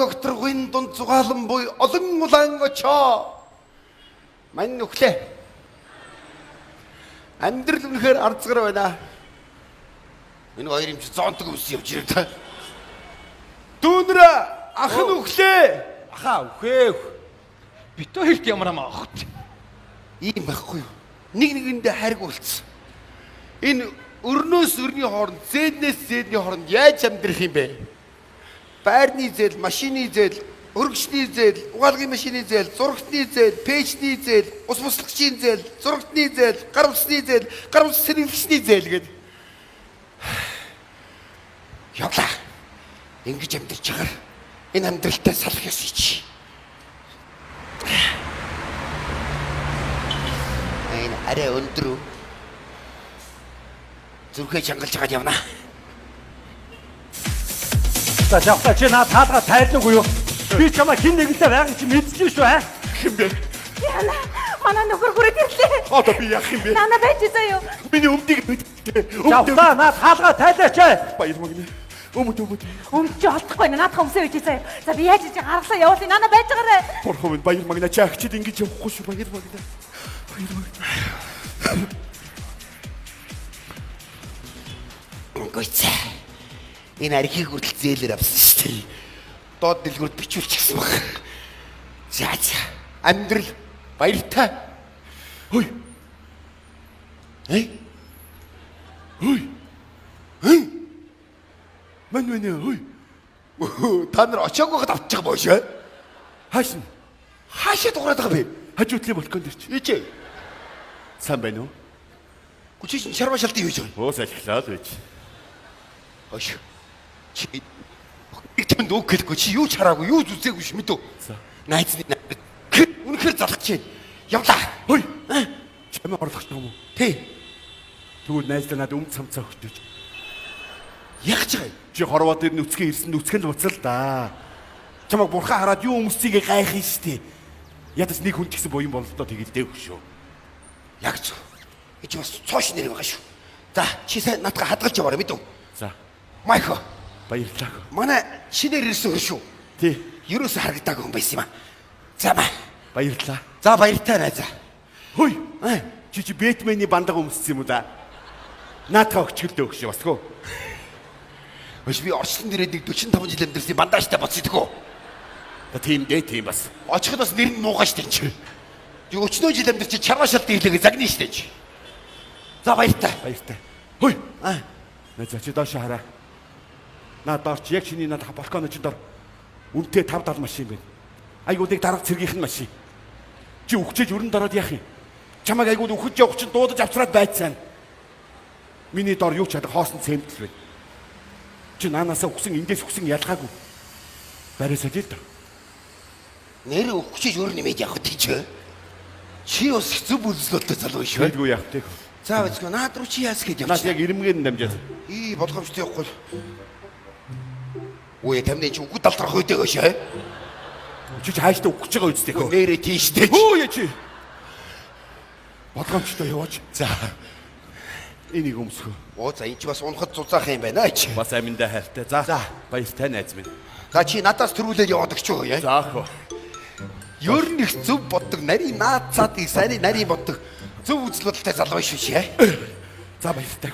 өгтрөгийн дунд зугаалan буй олон улаан очоо. Мань нүхлээ. Амьдрал үнэхээр арцгар байна. Энэ хоёр юм чи зоонтог ус явж ирэх та. Дүүнэр ах нүхлээ. Аха үхээ. Битүү хэрт ямар амаа охт. Ийм байхгүй юу? Нэг нэгэндээ хариг уулцсан. Энэ өрнөөс өрний хооронд, зээлнээс зээлний хооронд яаж амьдрах юм бэ? Байрны зээл, машины зээл, өргөчний зээл, угаалгын машины зээл, зурагтны зээл, пэйжний зээл, ус буслагчийн зээл, зурагтны зээл, гар усны зээл, гар ус сэргийлэгчний зээл гэдэг. Явлаа. Ингэж амьдрч чагаар энэ амьдралтай салах ёстой чи. Энэ арай өндөр. Зүрхээ чангалж хагаад явна. За яваа чи наад хаалга тайлнаг уу? Би чамаа хин нэгэнтэй байгааг чи мэдчихв шүү аа. Хин бэ? Яна, манай нөхөр хүрээд ирлээ. Одоо би яах юм бэ? Нана байж заяа. Миний өмдөг мэдээ. Яваа наад хаалга тайлаач. Баяр магнаа. Өмч олдохгүй наадах өмсөө байж заяа. За би яаж чи гаргалаа явуулъя. Нана байж байгаарэ. Бурхан минь баяр магнаа чаагчид ингэж явахгүй шүү баяр магнаа. Баяр магнаа. Гойцаа. Энэ архийг хүртэл зээлэр авсан шүү дээ. Доод дэлгүүрд бичүүлчихсэн баг. За амьдрал баяртай. Хөөе. Хөөе. Мань хөөе. Та нар очоогүй хад авчих байгаа боошоо. Хаашаа? Хаашаа дуурайд байгаа бэ? Хажуутлын балконд ирч. Ичээ. Сайн байна уу? Гүчиж чарма шалтын юу гэж байна? Уус алхлаад байж. Ош. Чи игтэнд үг гэлгүй чи юу чараагүй юу зүзээгүй ш мэдв. Найзны үнэхээр залхаж байна. Явлаа. Хөөе. Чамаа орлогч юм уу? Тий. Тэгвэл найзлаа надад өмд цамцаа өгч. Ягч байгаа. Чи хорвоо дээр нүцгэн ирсэн нүцгэн л буцал да. Чамаг бурхан хараад юу өмсцгийг гайх юм штий. Ядаж нэг хүн ч гэсэн буян бололтоо тэгэлдэв шүү. Ягч. Эч бас цоош нэр байгаа шүү. За чи сайн надад хадгалж яваарай мэдв. За. Майко. Баярлалаа. Манай шинээр ирсэн хөр шүү. Тий. Юуроос харагдаагүй хүн байсан юм аа. За маа. Баярлалаа. За баяртай найзаа. Хөөе. Чи Бэтмений бандаг өмссөн юм уу да? Наатаа өгчөлдөө өгш басгүй. Өш би орчлон дээрээ нэг 45 жил амьдэрсэн бандажтай боцдгоо. Та тийм дээ тийм бас. Очиход бас нэр нь муугаш тэнч. Чи өчнөө жил амьдэрч чарма шалтын хэлээгээ загнаа штэ чи. За баяртай. Баяртай. Хөөе. Найзаа чи доош хараа. Наа дорч яг чиний над балконы чи дор үнэтэй 5-70 машин байна. Айгуудыг дарга цэргийнх нь машин. Чи өгчээж өрн дороод яах юм? Чамайг айгууд өгч явах чинь дуудаж авчраад байцсан. Миний дор юу ч чадах хоосон цемтэл байна. Чи наанаасаа өгсөн эндээс өгсөн ялгаагүй. Барайсаа л доо. Нэр өгчээж өөр нэмээд явах тийч. Чи бас зөв үзлөлтөй залуу шүү. Байдгүй яах вэ? За бацгүй наад руу чи яас гэж Наас явчих. яг ирмгээр нь дамжаад. Болгоомжтой явахгүй. Ууя тамны чи үгүй далдрах үйдэг шээ. Чи хааштай өгч байгаа үстэй хөө. Нэрээ тийштэй. Хөөе чи. Болгоомжтой яваач. За. Энийг өмсгөө. Оо за энэ чи бас унахад зузаах юм байна чи. Бас аминдаа хайртай. За. Баяртай найз минь. За чи надаас төрүүлээд яваад өгч юу яа. За ах. Ер нь их зөв боддог, нарийн наад цаадыг сайн нарийн боддог. Зөв үзэл бодолтой залуу шүү шээ. За баяртай.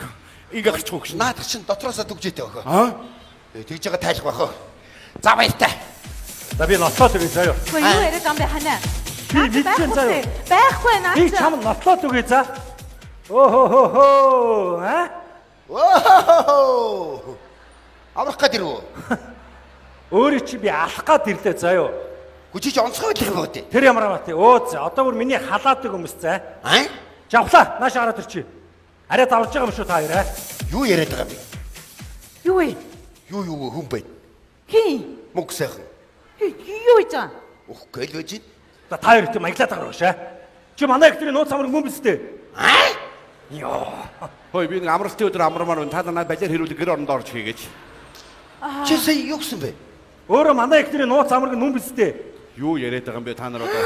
Ингээ гарч хөөш. Наадах чинь дотроосоо дүгжээтэй өгөө. Аа? Тэгж байгаа тайлах байх уу. За баяртай. За би нотлоо өгье заяа. Үгүй юу яриад ам бэ ханаа. Би мэдсэн заяа. Байхгүй наа. Би чам нотлоо өгье за. Оо. Оо. Аврах гэдэг үү? Өөрөө чи би алах гад ирлээ заяа. Гүчиж онцгой байх юм уу те? Тэр ямар аваа тий. Оо за одоо бүр миний халаадаг хүмүүс заа. Аа? Жавхлаа. Нааш хараад ирчи. Арай давлж байгаа юм шүү та хоёраа. Юу яриад байгаа юм бэ? Юу вэ? Юу хүн бэ? Хин? Мөнгө сайхан. Юу гэж байгаа? Үхгүй л байж. За та хоёр тийм маяглаад байгаа шээ. Чи манай ихтэй нууц амраг мөн биз дээ. Аа? Йоо. Хөөе би нэг амралтын өдөр амармаар байна. Та надад балиар хэрүүлэг гэр оронд орж хийгээч. Чи сая юу гэсэн бэ? Өөрөө манай ихтэй нууц амраг мөн биз дээ. Юу яриад байгаа юм бэ та нар одоо?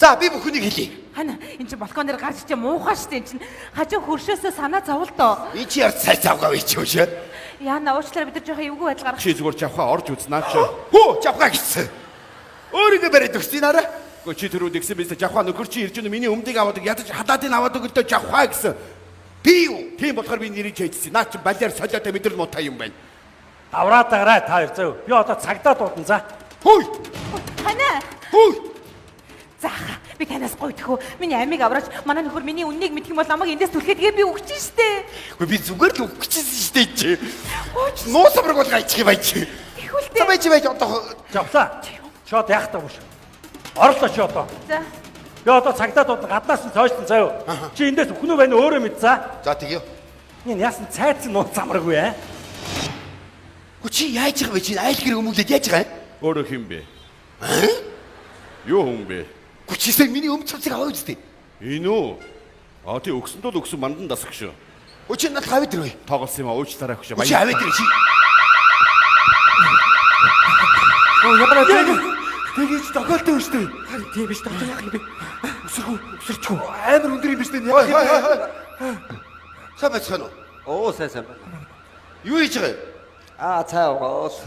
За би бүхнийг хэлье. Хана энэ чинь балкон дээр гарч чи муухай штэ энэ чинь хажуу хөршөөсөө санаа зовлоо. Энэ чи ярь цай цавгаа вич юм шиг. Яна уучлаарай бид нар жоохон эвгүй байдал гаргах. Чи зүгээр жавхаа орж үзнаа чи. Хөө жавхаа гэсэн. Өөрийгөө бариад өгсөн арай. Гэхдээ чи түрүүд ихсэн биз жавхаа нөхөр чи ирж миний өмдөг аваад ядаж хадаадыг аваад өгөлтөө жавхаа гэсэн. Би юу? Тийм болохоор би нэрийг чийдсэн. Наа чи балиар солиотой мэдрэл муутай юм байна. Авраад агараа та хоёр зөө. Би одоо цагдаа дуудана за. Хөөе. Хана. Хөөе. За би танаас гойдхөө. Миний амийг авраач. Манай нөхөр миний үннийг мэдэх юм бол намайг эндээс түлхээдгээ би өгч штэ. Гэхдээ би зүгээр л өгчихсэн шүү дээ чи. Нуу самраг бол гайчих юм байж. Тэгвэл За байж одоо Жавлаа. Шот яах таа биш. Орлоо чи одоо. За. Би одоо цагдаа дуудана гаднаас нь цойшлон заяа. Чи эндээс өхнөө байна өөрөө мэд за. за тэгё. Энэ яасан цайцсан нууц замраггүй аа. Гү чи яаж байгаа вэ чи айл гэр өмүүлээд яаж байгаа юм? Өөрөө хин бэ? Юу хүн бэ? Гү чи сая миний өмцөлцөг аваа үстэй. Энэ үү? А тий өгсөнд бол өгсөн мандан дасах шүү. Гү чи над хавид дэр вэ? Тоглосон юм а уучлаарай хөшөө. Гү чи хавид дэр чи. Оо япаа Тэгэж тохиолтой шүү дээ. харин тийм биш тоо яах юм бэ? Өсөрчгүй. Амар өндөр юм биш дээ. Хой хой хой. Сайн байна уу? Оо сайн байна. Юу хийж байгаа юм? Цай угаал.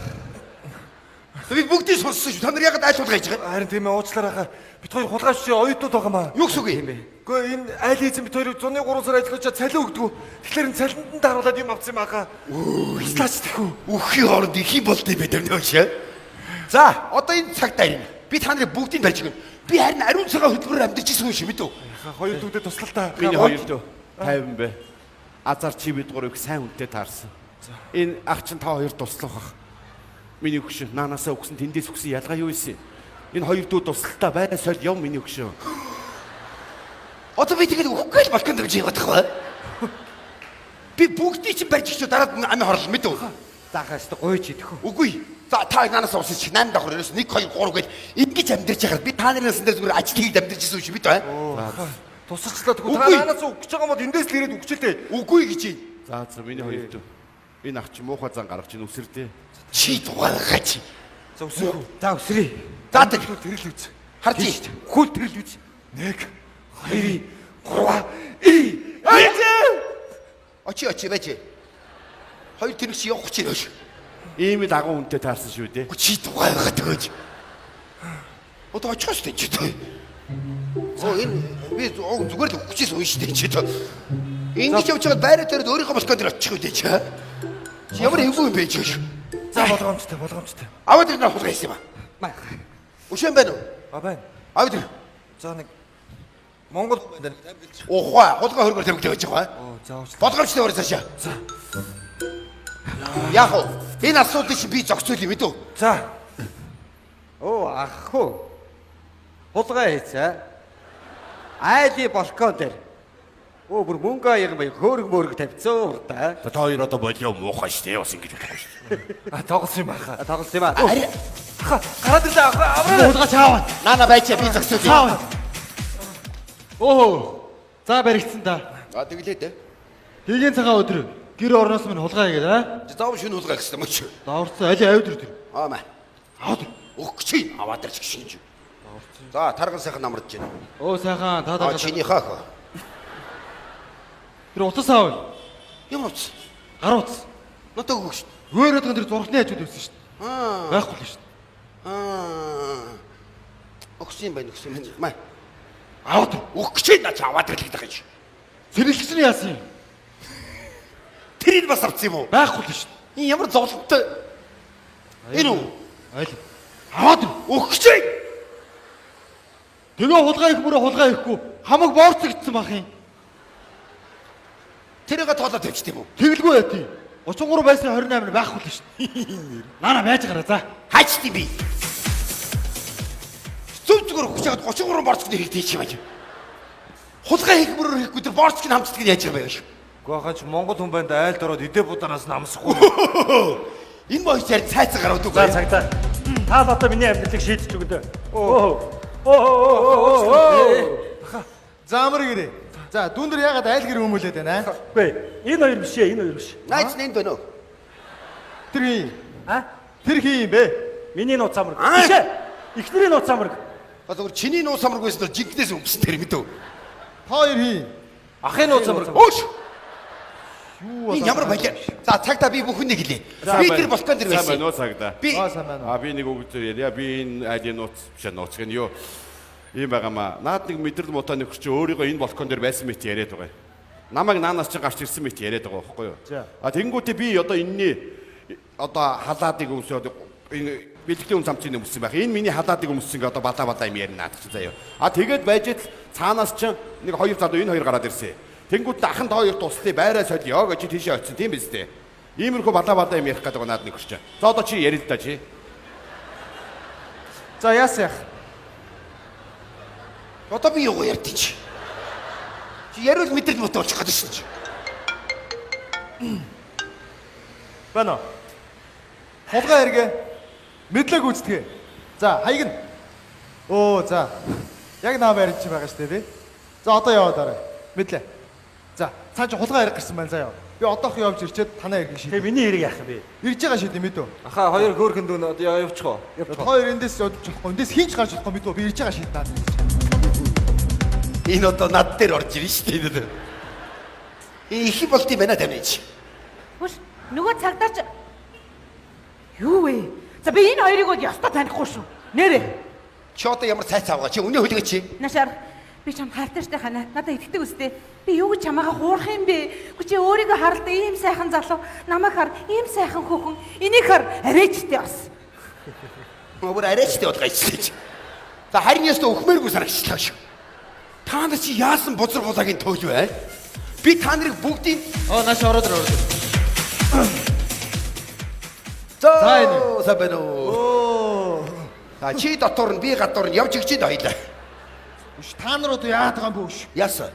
Би бүгдийг сонссон шүү. Та нар ягаад айл хулгай хийж байгаа юм? Харин тийм ээ уучлаарай. Бид хоёр хулгайч чи оюутнууд байгаа маа. Юу гэсэн үг юм бэ? Гэхдээ энэ айл хийсэн бид хоёрыг 103 сар ажиллаучаа цалин өгдөг. Тэгэхээр энэ цалинд нь даруулаад юм авсан юм аахаа. Уучлаач тэхүү. Үххийн хооронд их юм болтой бид нар нөөш. За одоо энэ цагтаа юм. Би та нарыг бүгдийг барьж өгнө. Би харин ариун цагаан хөтөлбөрөөр амьдарч ирсэн юм шиг мэдв. Хоёр дүүдэд туслалтаа. Миний хоёр дөө 50 бэ. Азар чи бид гурыг сайн үнэтэй таарсан. Энэ ах чинь та хоёр туслах ах. Миний өгшөө наанаасаа өгсөн тэндээс өгсөн ялгаа юу ийсэн? Энэ хоёр дүү туслалтаа байраа соль яв миний өгшөө. Одоо би тэгээд үхгээл балконд гэж яваад байгаа. Би бүгдийг чинь барьж өгчөө дараад ами хорлол мэдв. Захаас гойч идэхүү. Үгүй. За та наанаас уусч 8 давхар ерөөс 1 2 3 гэж ингэж амьдарч байгаа. Би та нарын дээр зүгээр ажил хийж амьдарч ирсэн юм шиг бид бай. Тусалчлаа тэгвэл та Үгүй. наанаас өгч байгаа мод эндээс л ирээд өгчөлтэй. Үгүй гэж юм. За миний хоёр дөө. Энэ ах чи муухай зан гаргаж ийн үсэрдээ. Чи дугааргаа чи. За өсөрхүү. За өсрий. За тэг Тэрэл үз. харж ий. Хөл тэрэл үз. 1 2 Очи байж. Хоёр тэнэг чи явах гэж байна. Ийм л агуу үнэтэй таарсан шүү дээ. Чи дугааргаа төгөөж. Одоо очихоос тэ чи тэ. Оо энэ би зүгээр л өгчихсэн үн штэ чи тэ. Ингэж явж байгаа байраа дээр өөрийнхөө балкон дээр очих үү дээ чи. Чи ямар эвгүй юм бэ чи. За болгоомжтой. Аваад ирнэ хулгай хийсэн юм Маа. Өшөө байна уу? А байна. Аваад ир. За нэг Монгол байна. Ухаа хулгай хөргөр тавьдаг байж байгаа. Оо за уучлаа. Болгоомжтой өөр цаашаа. Яг уу энэ асуудлыг чи би зогсоол юм мэдв. За. Оо ах уу. Хулгай хийцээ. Айли балкон дээр. Оо бүр мөнгө аяг бай хөөрг мөрг тавьцсан уртаа. За та хоёр одоо болио муухай штэ бас ингэж болох шүү. А тоглосон юм аахаа. Тоглосон юм аа. Гараад ирлээ аваа. Хулгай чааваа. Наана байчаа би зогсоол юм. Оо. За баригдсан та. А тэглээ дээ. Хийгийн цагаан өдөр гэр орноос минь хулгай хийгээд аа. Заав шүн хулгай гэсэн юм чи. Даварцсан али авид өдөр. Аамаа. Авд. Өгч чи аваад ирч гişинж. За тарган сайхан намраж байна. Оо сайхан та А та. чиний хаах. Тэр утас аав. Ямар утас? Гар утас. Нотог өгч. Өөр өдгөн тэр зурхны хажууд байсан шүү дээ. Аа. Байхгүй л шүү дээ. Өгч юм байна өгч юм. Маа. Авд. Өгч чи наач аваад ирлээ гэж. Сэрэлгчний яасан юм? Тэрийг бас авсан юм уу? Байхгүй л шүү дээ. Энэ ямар зовлонтой. Энэ үү? Айл. Авд. Өгч чи. Тэгээ хулгай их мөрөө хулгай ихгүй хамаг боорцогдсон бах юм. Тэрийг тоолоод тавьчих юм уу? Тэгэлгүй яа тий. 33 байсан 28 байхгүй л шүү дээ. Наана байж гараа за. Хаач тийм би. Зүг зүгээр өгч чад 33 борцгны хийх тийм байж. Хулгай хийх мөрөөр хийхгүй тэр борцг нь хамтдаг нь яаж байгаа юм бэ? Гэхдээ хаач Монгол хүн байна да айлд ороод идэ будараас намсахгүй. Энэ мөн яар цайцаа гараад За үгүй. цагдаа. Та л одоо миний амьдралыг шийдэж өгдөө. За амар гэрээ. За дүүндэр ягаад айл гэр өмүүлээд байна аа? Үгүй энэ хоёр биш ээ энэ хоёр биш. Найз нэнд байна уу? Тэр хин. А? Тэр хин юм бэ? Миний нууц замраг. Аа? Биш ээ. Эхнэрийн нууц замраг. Зүгээр чиний нуус амраггүйс нь жинкнээс өнгөсөн тэр мэдв. Та хоёр хий. Ахын нууц амраг. Өөш. Юу Энэ ямар баяр. За цагтаа би бүхэнийг хэлье. Би тэр балкон дээр Сайн байсан. байна уу цагта? Би сайн байна. Би нэг үг ярья. Би энэ айлын нууц биш нууц гэн юу. Ийм байгаамаа. Наад нэг мэдрэл муутай нөхөр чи өөрийгөө энэ балкон дээр байсан мэт яриад байгаа. Намайг наанаас чи гарч ирсэн мэт яриад байгаа байхгүй юу? Тэнгүүтээ би одоо энэний одоо халаадыг өмсөд энэ бэлтгэлийн замцын өмссөн байх. Энэ миний халаадыг өмссөн гээ одоо балаа юм ярина наад чи заяа. Тэгээд байж цаанаас ч нэг хоёр залуу энэ хоёр гараад ирсэн. Тэнгүүт ахын хоёр туслаа байраа солиё гэж тийшээ очсон тийм биз дээ. Иймэрхүү балаа юм ярих гэдэг наад нэг хурч. За одоо чи ярил л да чи. За яасах. одоо би юу ярьдیں۔ Чи яриул мэдрэл муутай болчих гээд шин чи. Байна уу? Холгоо эргээ. Мэдлэг үзтгэ. За, хаяг нь. Оо, за. Яг наа барьж байгаа шүү дээ, тий. За, одоо яваад арай. Мэдлээ. За, цаа чи хулгай ярих гэсэн байна заяа. Би одоох явж ирчээд танаа иргэн шийд. Тэгээ миний хэрэг яах вэ? Ирж байгаа шийд мэдв. Аха хоёр хөөрхөн дүүн одоо явчихоо. Хоёр эндээс явж болохгүй. Эндээс хинч гарч болохгүй мэдв. Би ирж байгаа шийд даа. Энэ одоо над дээр орж ирнэ шүү дээ. Их болт юм байна тань чи. Хөөш нөгөө цагдаач юу вэ? За би энэ хоёрыг бол ёстой танихгүй шүү. Нэрээ. Чи одоо ямар цайц авгаа чи өнөө хөлгөө чи. Нашаар би чам хайртай штэ хана. Надад итгэдэг үстэй. Би юу гэж чамаагаа хуурах юм бэ? Чи өөрийгөө харалт ийм сайхан залуу, намайг хар ийм сайхан хөхөн. Энийг хар арайчтай бас. Өөр арайчтай болгоо ичлээ. За харин ястаа өхмээргүй санагчлаа шүү. Та нар чи яасан бузар булагийн тойл вэ? Би та нарыг бүгдийг Нааш ороод ир. За энэ сабэно. За чи дотор нь би гадуур нь явж игчээд хоёлаа. Ш та нар одоо яагаад байгаа юм бэ ш? Яасан?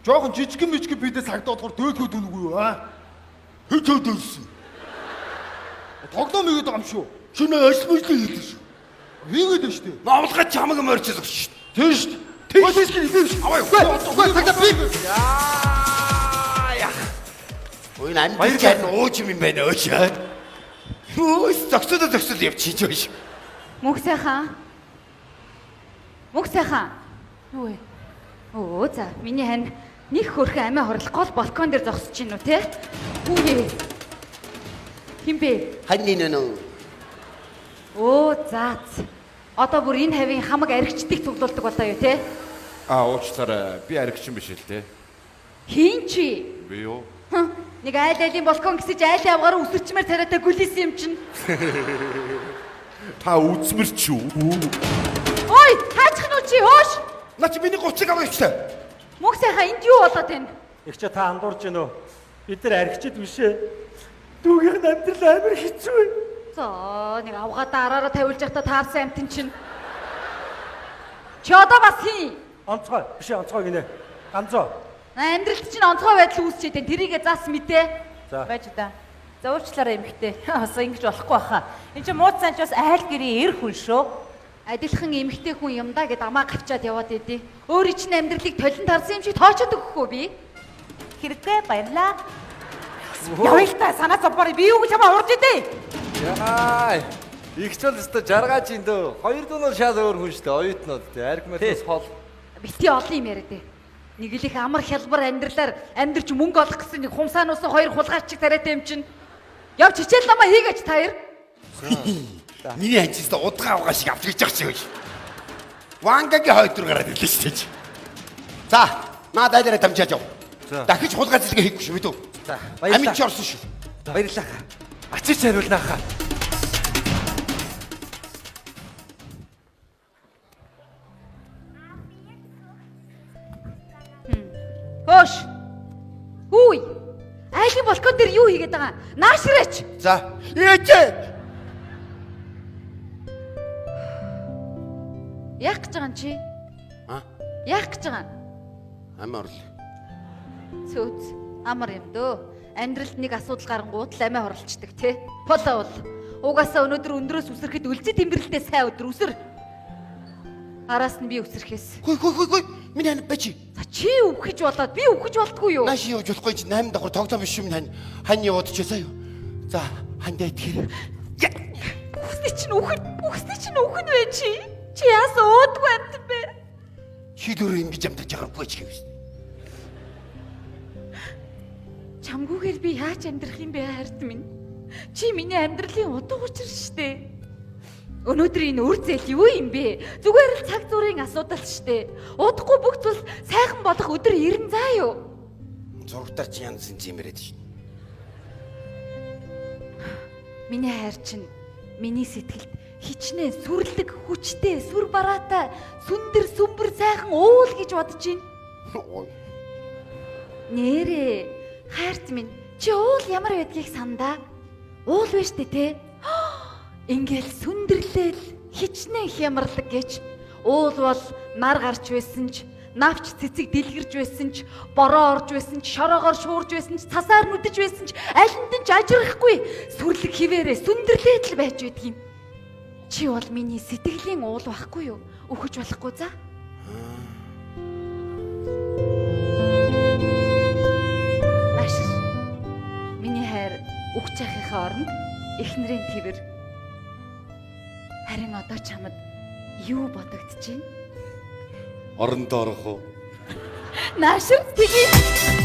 Жохон жижигэн мижигэн бидээ сагдаад болохоор дөөдгөө дүнгүй юу аа? Хэд өөдөөсөн? Тоглоом игээд байгаа юм шүү. Шинэ ажлмжлыг хийдэг шүү. Хийгээд байна шүү дээ. Номлогоо чамаг морьчихсон шүү. Тийм шүү дээ. Тэгээс чи хийв шүү. Аваа. Үгүй тагтаа би. Яа. Ой нанд чад ууч юм байна өөч. Хөөс зөксөд явчих гэж. Мөнх сайхан. Мөнх сайхан. Юу вэ? Оо за миний хань нэг хөрхөн амиа хорлох гол балкон дээр зогсож гин үү те? Үгүй. Хин бэ? Хань нэ. Оо заац. Одоо бүр энэ хавийн хамаг аригчдыг цуглуулдаг болоо юу те? Уучлаарай. Би аригчин биш л дээ. Хин чи? Би юу? Нэг айл-айлын балкон гэсэж айл авгаар үсэрчмээр царайтай гүлээсэн юм чин. Та үзмэрч юу? Ой, хаачих нь чи хоош. На чи миний 30-ыг аваа явчлаа. Мөнх сайхан энд юу болоод байна? Их ч та андуурж гинөө. Бид нар аригчид биш ээ. Дүүгийн амьдрал амар хэцүү. За, нэг авгаадаа араараа тавиулж явахдаа таарсан амтэн чинь. Чи одоо бас хин? Онцгой. Биш онцгой гинэ. Ганцоо. Амьдралд чинь онцгой байдал үүсчихэд энэ тэрийгэ заас мэдээ. За. Байж та. За уучлаарай эмхтэй. Бас ингэж болохгүй баха. Энд чинь мууд сайн ч бас айл гэрийн эр хүн шүү. Адилхан эмхтэй хүн юм да гэд амаа гавчаад яваад идэв. Өөрийн чинь амьдралыг толин тарсан юм шиг тоочод өгөхгүй би. Хэрэгтэй баярлаа. Явъя л та санаа зовбор би юу гэж хамаа урж идэ. Яа. Их ч бол өстой жаргаач ин дөө. Хоёр дунаар шал өөр хүн штэ. Оюутнууд те. Аргматас хол. Бити олон юм яриад ээ. Нэг л их амар хялбар амьдралаар амьдрч мөнгө олох гэсэн нэг хумсаанаас хоёр хулгайч чиг тариатай юм чинь. Яв чичээл намаа хийгээч та хоёр. Миний анчиста удгаа авгаа шиг авч гэж байгаа чи. Вангагийн хойдор гараад ирлээ шүү дээ. За, наа дайраа дамжааж яв. Дахиж хулгай зэрэг хийхгүй шүү мэдв. За Амин ч орсон шүү. баярлаа. Ачиж хариулнаа хаа. Хөөш. Хүй. Айлын балкон дээр юу хийгээд байгаа? Наашраач. За, ээжээ. Яах гэж байгаа юм чи? Яах гэж байгаа? Амар л. Цөөц. Амар юм дөө. Амьдралд нэг асуудал гарангууд л амиа хорлцдаг тий. Полоо бол. Угаасаа өнөөдөр өндрөөс үсрэхэд үлзий тэмдэглэлтэй сайн өдөр үсэр. Араас нь би үсрэхээс. Хүй. Миний хань бачи. За чи үхэж болоод би үхэж болтгүй юу? Нааш явж болохгүй чи 8 давхар тоглоом биш юм хань яваад чаасаа юу. За, хандаа итгэр. Үхсний чинь үхэн вэ чи? Чи яасан уудгүй амт бэ? Чи дөрөв ингэж амтарч байгаагүй ч гэвч. Чамгүйгээр би яаж амьдрах юм бэ хайрт минь? Чи миний амьдралын утга учир штэ. Өнөөдөр энэ үр зээл юу юм бэ? Зүгээр л цаг зүрийн асуудал штэ. Удахгүй бүх зүйл сайхан болох өдөр ирнэ заа юу? Зургатар чи янз янз юм яриад шин. Миний хайр чинь миний сэтгэлд хичнээн сүрлэг хүчтэй, сүр бараатай, сүндэр сүмбэр сайхан уул гэж бодож байна. Нэрээ, хайрт минь чи уул ямар байдгийг сандаа? Уул вэ штэ те? Ингээл сүндэрлэл хичнээн хямрлаг гэж. Уул бол нар гарч байсан ч, навч цэцэг дэлгэрж байсан ч, бороо орж байсан ч, шороогоор шуурж байсан ч, цасаар нүдэж байсан ч аль нь ч ажрахгүй сүрлэг хിവэрээ сүндэрлээд л байж байдаг юм. Чи бол миний сэтгэлийн уул байхгүй юу? Өгөж болохгүй за. Ашир. Миний хайр өгч яхихаа оронд эхнэрийн твэр. Харин одоо чамд юу бодогдож байна? Орондоо орох уу? Наашир тгий.